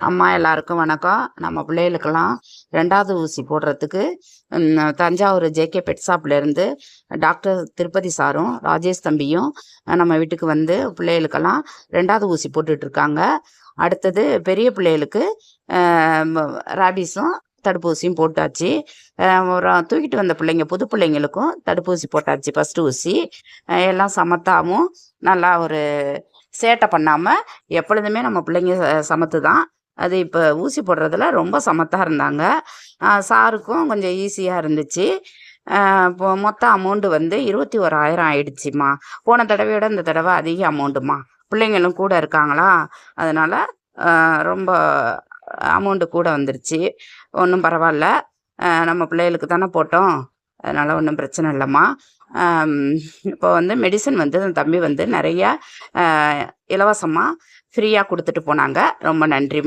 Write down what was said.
அம்மா எல்லாருக்கும் வணக்கம். நம்ம பிள்ளைகளுக்கெல்லாம் 2வது ஊசி போடுறதுக்கு தஞ்சாவூர் ஜேகே பெட் ஷாப்லேருந்து டாக்டர் திருப்பதி சாரும் ராஜேஷ் தம்பியும் நம்ம வீட்டுக்கு வந்து பிள்ளைகளுக்கெல்லாம் 2வது ஊசி போட்டுட்ருக்காங்க. அடுத்தது பெரிய பிள்ளைகளுக்கு ராபிஸும் தடுப்பூசியும் போட்டாச்சு. ஒரு தூக்கிட்டு வந்த பிள்ளைங்க புது பிள்ளைங்களுக்கும் தடுப்பூசி போட்டாச்சு. ஃபஸ்ட்டு ஊசி எல்லாம் சமத்தாகவும் நல்லா ஒரு சேட்டை பண்ணாமல் எப்பொழுதுமே நம்ம பிள்ளைங்க சமத்து தான். அது இப்போ ஊசி போடுறதுல ரொம்ப சமத்தாக இருந்தாங்க. சாருக்கும் கொஞ்சம் ஈஸியாக இருந்துச்சு. இப்போ மொத்த அமௌண்ட்டு வந்து 21,000 ஆயிடுச்சுமா. போன தடவையோட இந்த தடவை அதிக அமௌண்ட்டுமா. பிள்ளைங்களும் கூட இருக்காங்களா, அதனால் ரொம்ப அமௌண்ட்டு கூட வந்துருச்சு. ஒன்றும் பரவாயில்ல, நம்ம பிள்ளைகளுக்கு தானே போட்டோம், அதனால் ஒன்றும் பிரச்சனை இல்லைம்மா. இப்போ வந்து மெடிசன் வந்து என் தம்பி வந்து நிறையா இலவசமாக ஃப்ரீயாக கொடுத்துட்டு போனாங்க. ரொம்ப நன்றிம்மா.